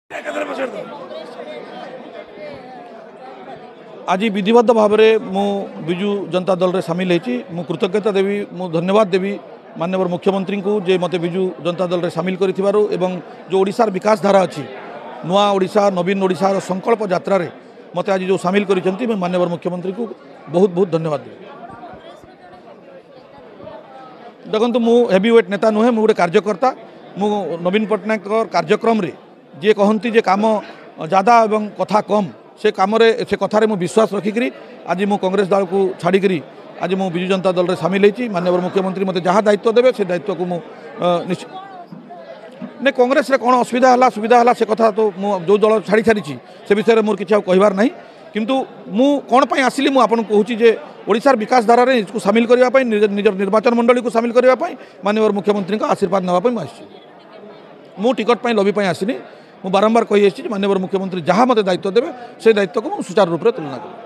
आज विधिवत भाव में मु विजु जनता दल रे सामिल होती कृतज्ञता देवी मु धन्यवाद देवी माननीय मुख्यमंत्री को जे मते विजु जनता दल रे सामिल करिथिबारु एवं जो ओडिशार विकास धारा अच्छी नुआ ओडिशा नवीन ओडिशार संकल्प यात्रा रे मते आज जो सामिल करिसेंती मैं माननीय मुख्यमंत्री को बहुत बहुत धन्यवाद देवी। देखो मु हेवीवेट नेता नुहे मु गोटे कार्यकर्ता मु नवीन पट्टनायक कार्यक्रम रे जे कहती जे काम ज़्यादा एवं कथा कम से कम से कथार मु विश्वास रखिकी आज मु कांग्रेस दल को छाड़ी आज मु विजु जनता दल रे सामिल होती माननीय मुख्यमंत्री मते जहाँ दायित्व देवे से दायित्व को मु नहीं कांग्रेस रे कौन असुविधा है सुविधा है से कथा तो मु जो दल छाड़ी सारी से विषय में मोर किसी कहबार नहीं किंतु मु कौन पाई आसिली मु आपन कहूँ जे ओडिशार विकास धारा रे इसको सामिल करने निजर निर्वाचन मंडली को सामिल करने माननीय मुख्यमंत्री का आशीर्वाद नापी मु टिकट पर लबी आसनी मु बारंबार कही माननीय मुख्यमंत्री जहाँ मते दायित्व देवे से दायित्व को सुचारू रूप से तुलना करूँ।